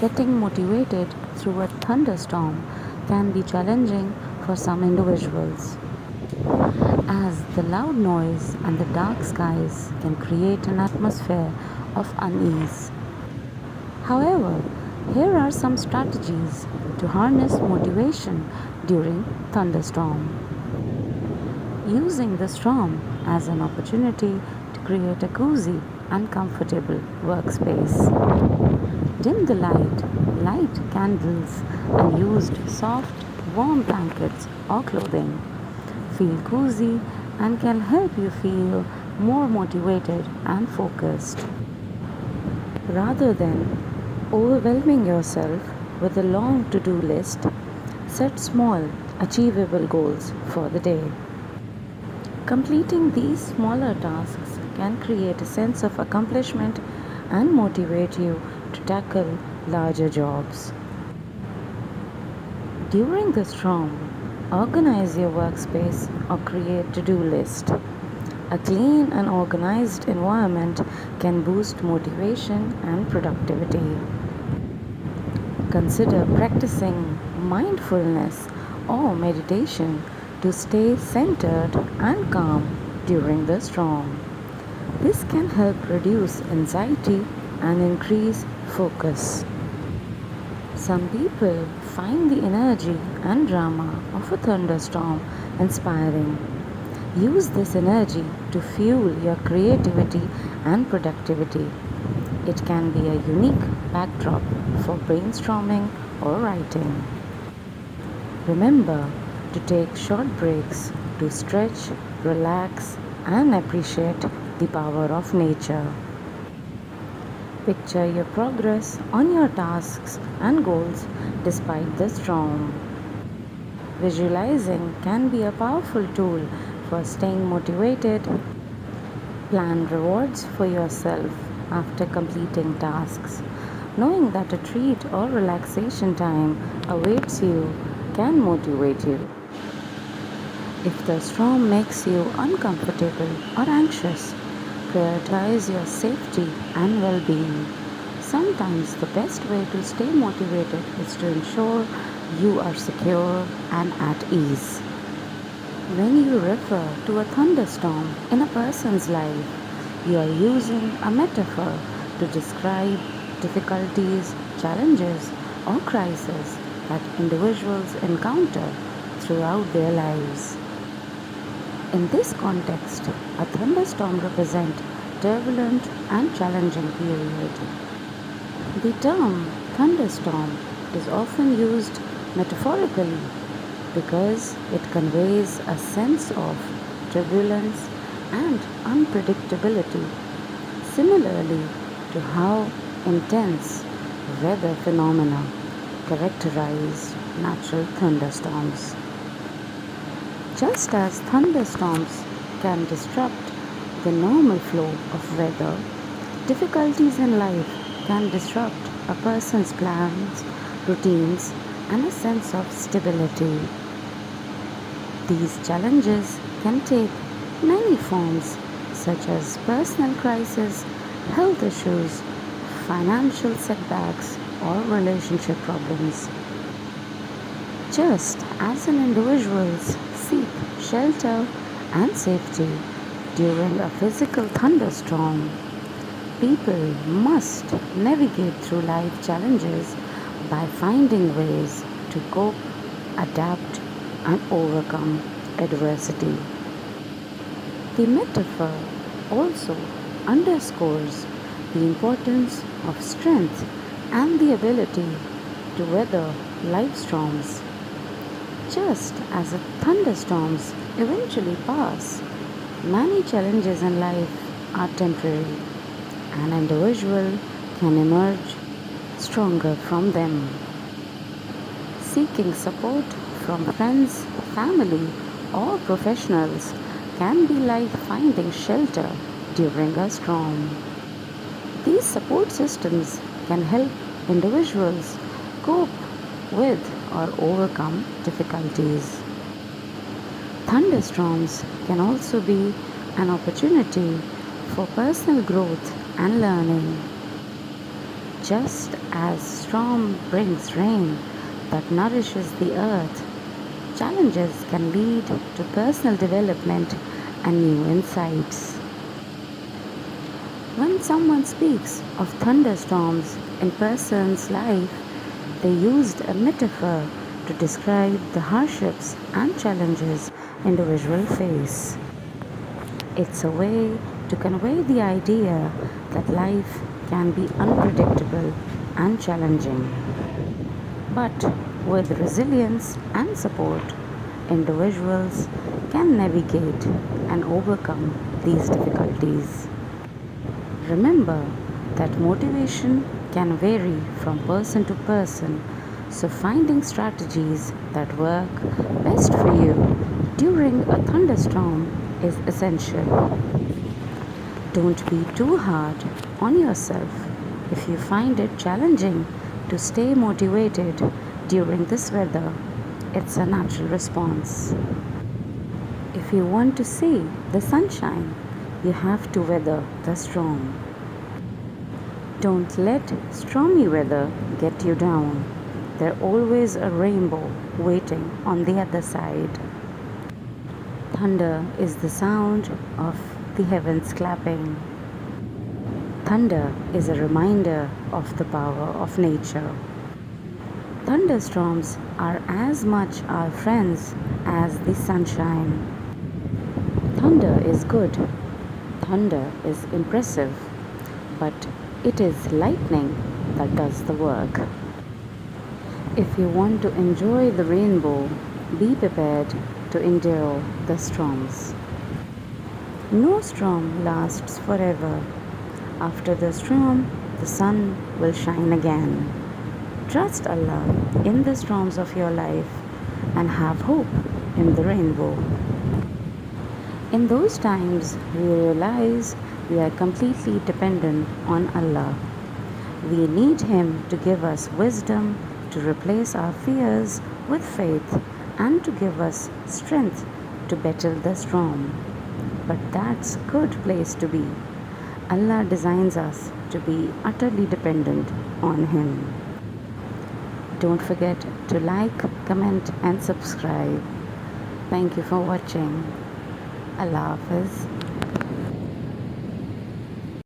Getting motivated through a thunderstorm can be challenging for some individuals, as the loud noise and the dark skies can create an atmosphere of unease. However, here are some strategies to harness motivation during thunderstorm. Using the storm as an opportunity to create a cozy and comfortable workspace. Dim the light candles, and use soft, warm blankets or clothing. Feel cozy and can help you feel more motivated and focused. Rather than overwhelming yourself with a long to do list, set small, achievable goals for the day. Completing these smaller tasks can create a sense of accomplishment and motivate you to tackle larger jobs. During the storm, organize your workspace or create to-do list. A clean and organized environment can boost motivation and productivity. Consider practicing mindfulness or meditation to stay centered and calm during the storm. This can help reduce anxiety and increase focus. Some people find the energy and drama of a thunderstorm inspiring. Use this energy to fuel your creativity and productivity. It can be a unique backdrop for brainstorming or writing. Remember to take short breaks to stretch, relax, and appreciate the power of nature. Picture your progress on your tasks and goals despite the storm. Visualizing can be a powerful tool for staying motivated. Plan rewards for yourself after completing tasks. Knowing that a treat or relaxation time awaits you can motivate you. If the storm makes you uncomfortable or anxious, prioritize your safety and well-being. Sometimes the best way to stay motivated is to ensure you are secure and at ease. When you refer to a thunderstorm in a person's life, you are using a metaphor to describe difficulties, challenges, or crises that individuals encounter throughout their lives. In this context, a thunderstorm represents turbulent and challenging period. The term thunderstorm is often used metaphorically because it conveys a sense of turbulence and unpredictability, similarly to how intense weather phenomena characterize natural thunderstorms. Just as thunderstorms can disrupt the normal flow of weather, difficulties in life can disrupt a person's plans, routines, and a sense of stability. These challenges can take many forms, such as personal crises, health issues, financial setbacks, or relationship problems. Just as an individuals seek shelter and safety during a physical thunderstorm, people must navigate through life challenges by finding ways to cope, adapt, and overcome adversity. The metaphor also underscores the importance of strength and the ability to weather life storms. Just as the thunderstorms eventually pass, many challenges in life are temporary. An individual can emerge stronger from them. Seeking support from friends, family, or professionals can be like finding shelter during a storm. These support systems can help individuals cope with or overcome difficulties. Thunderstorms can also be an opportunity for personal growth and learning. Just as storm brings rain that nourishes the earth, challenges can lead to personal development and new insights. When someone speaks of thunderstorms in person's life, they used a metaphor to describe the hardships and challenges individuals face. It's a way to convey the idea that life can be unpredictable and challenging. But with resilience and support, individuals can navigate and overcome these difficulties. Remember that motivation can vary from person to person, so finding strategies that work best for you during a thunderstorm is essential. Don't be too hard on yourself if you find it challenging to stay motivated during this weather. It's a natural response. If you want to see the sunshine, you have to weather the storm. Don't let stormy weather get you down. There's always a rainbow waiting on the other side. Thunder is the sound of the heavens clapping. Thunder is a reminder of the power of nature. Thunderstorms are as much our friends as the sunshine. Thunder is good. Thunder is impressive. But it is lightning that does the work. If you want to enjoy the rainbow, be prepared to endure the storms. No storm lasts forever. After the storm, the sun will shine again. Trust Allah in the storms of your life and have hope in the rainbow. In those times, we realize we are completely dependent on Allah. We need Him to give us wisdom, to replace our fears with faith, and to give us strength to battle the storm. But that's a good place to be. Allah designs us to be utterly dependent on Him. Don't forget to like, comment, and subscribe. Thank you for watching. Allah Hafiz.